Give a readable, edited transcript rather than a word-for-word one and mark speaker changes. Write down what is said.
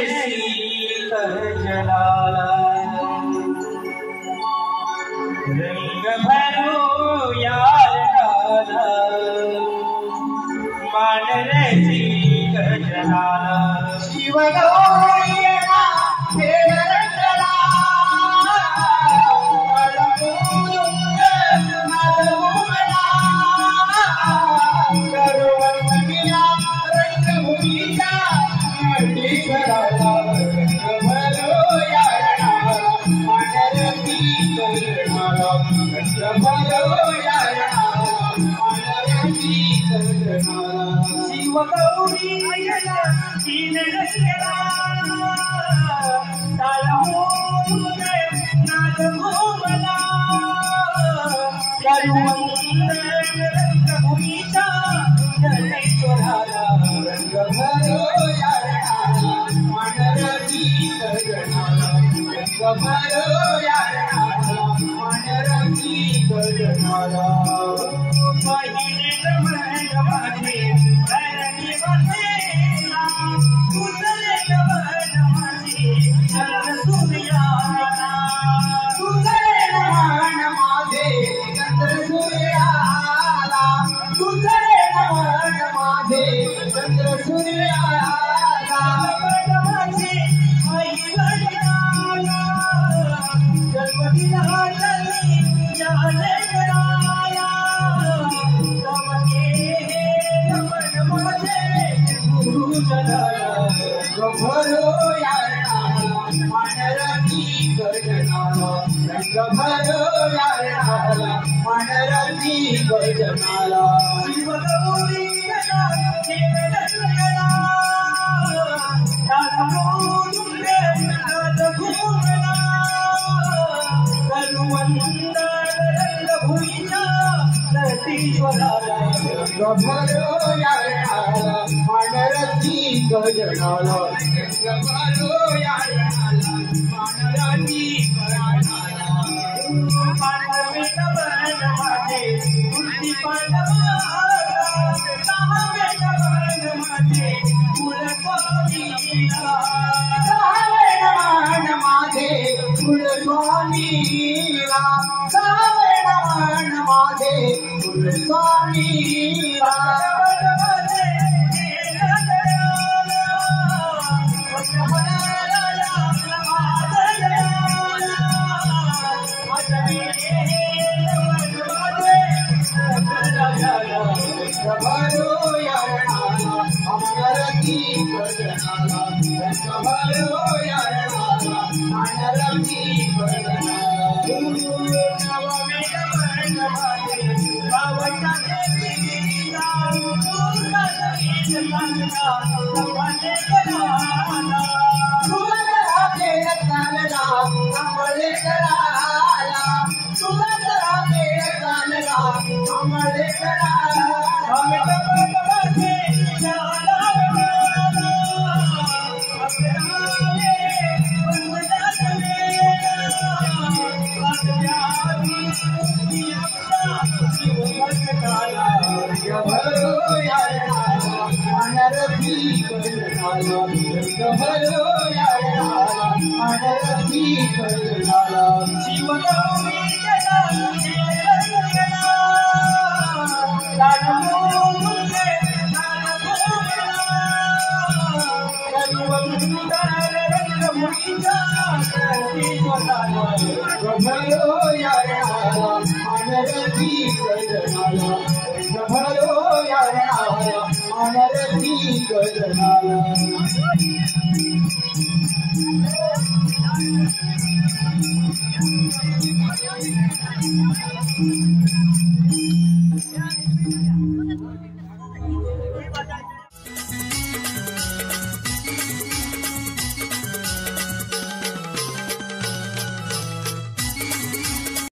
Speaker 1: सीत जलाला रंग भरो यार डाला मान रे सीत जलाला शिव गौरिया खेळ रंगला शिव गौरी तीन रंगला ताल मोरे नाद मोमला रंग भूमीचा जनेश्वराला रंग भरो यारणाला मानरती गगनाला रंग भरो यारणाला मानरती गगनाला पहिले रमण माझे धरणी बसेला तुझे रमण माझे चंद्र सूर्याला तुझे रमण माझे चंद्र सूर्याला तुझे रमण माझे चंद्र सूर्याला माझे आई गणाला जन्मदिना जली जाने गणाला भरो यारणाला मानरती गगनाला रंग भरो यारणाला मानरती गगनाला शिव गौरी खेळ रंगला ताल मोरे नाद घुमला करुवंत रंग भूमीचा जनेश्वराला रंग भरो यारणाला मानरती गगनाला रंग भरो यारणाला मानरती गगनाला पांडवे कबन माझे बुद्धी पांडवाला सहावे कबन माझे कुलस्वामीला सहावे नमन माझे कुलस्वामीला सहावे नमन माझे कुलस्वामीला भरो यारणाला मानरती गगनाला रंग भरो यारणाला मानरती गगनाला नवमे नमन माझे बाबाच्या देवीला तुझा संगीत चालला संभाले कराला तुझा खेळ चालला संभाले कराला तुझा खेळ चालला संभाले कराला हम कबन माझे जाला अपनाले बंदा चलेला भरो यारणाला मानरती गगनाला रंग भरो यारणाला मानरती गगनाला शिव गौरी रंगला ताल मोरे नाद घुमला रंग भूमीचा जनेश्वराला रंग भरो यारणाला मानरती गगनाला रंग भरो यारणाला मानरती गगनाला
Speaker 2: Bye.